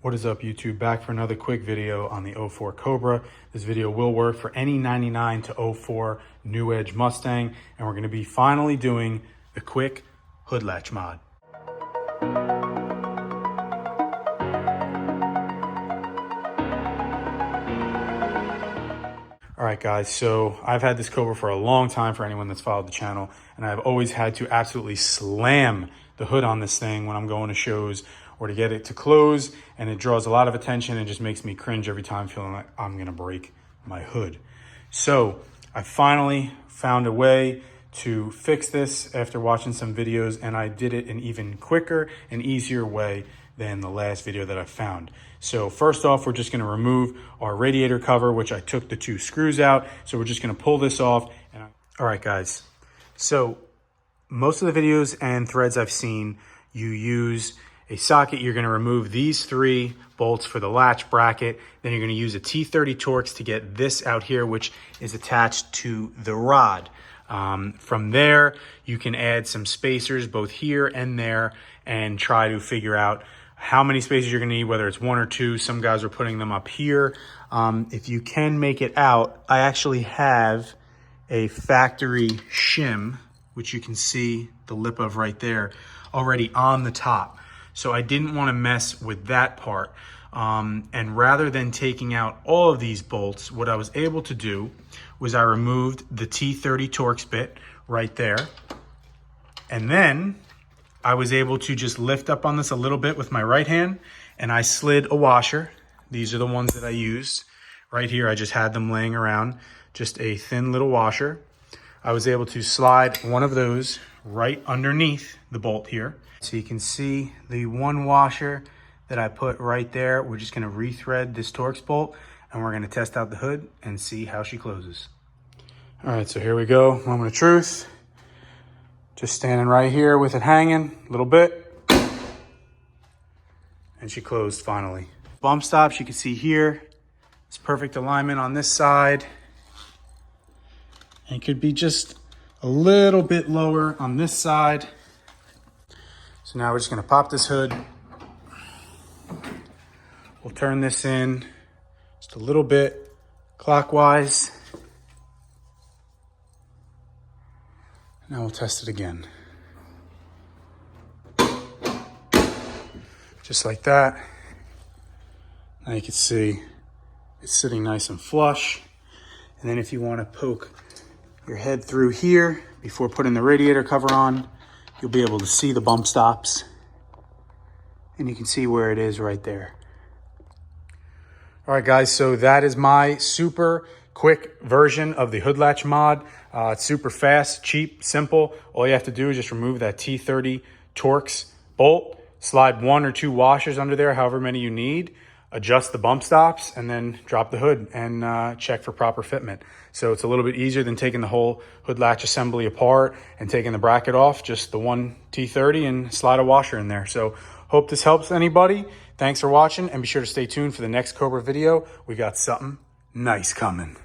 What is up, YouTube? Back for another quick video on the 04 Cobra. This video will work for any 99 to 04 New Edge Mustang, and we're going to be finally doing the quick hood latch mod. All right, guys, so I've had this Cobra for a long time for anyone that's followed the channel, and I've always had to absolutely slam the hood on this thing when I'm going to shows or to get it to close, and it draws a lot of attention and just makes me cringe every time, feeling like I'm gonna break my hood. So I finally found a way to fix this after watching some videos, and I did it an even quicker and easier way than the last video that I found. So first off, we're just gonna remove our radiator cover, which I took the 2 screws out. So we're just gonna pull this off. All right, guys. So most of the videos and threads I've seen, you use a socket. You're gonna remove these 3 bolts for the latch bracket. Then you're gonna use a T30 Torx to get this out here, which is attached to the rod. From there, you can add some spacers both here and there and try to figure out how many spacers you're gonna need, whether it's 1 or 2. Some guys are putting them up here. If you can make it out, I actually have a factory shim, which you can see the lip of right there, already on the top. So I didn't want to mess with that part. And rather than taking out all of these bolts, what I was able to do was I removed the T30 Torx bit right there. And then I was able to just lift up on this a little bit with my right hand, and I slid a washer. These are the ones that I used right here. I just had them laying around, just a thin little washer. I was able to slide one of those right underneath the bolt here. So you can see the one washer that I put right there. We're just gonna rethread this Torx bolt, and we're gonna test out the hood and see how she closes. All right, so here we go, moment of truth. Just standing right here with it hanging a little bit. And she closed finally. Bump stops, you can see here, it's perfect alignment on this side. And it could be just a little bit lower on this side. So now we're just gonna pop this hood. We'll turn this in just a little bit clockwise. Now we'll test it again. Just like that. Now you can see it's sitting nice and flush. And then if you want to poke your head through here before putting the radiator cover on, you'll be able to see the bump stops, and you can see where it is right there. All right, guys, so that is my super quick version of the hood latch mod. It's super fast, cheap, simple. All you have to do is just remove that T30 Torx bolt, slide 1 or 2 washers under there, however many you need, adjust the bump stops, and then drop the hood and check for proper fitment. So it's a little bit easier than taking the whole hood latch assembly apart and taking the bracket off, just the one T30 and slide a washer in there. So hope this helps anybody. Thanks for watching, and be sure to stay tuned for the next Cobra video. We got something nice coming.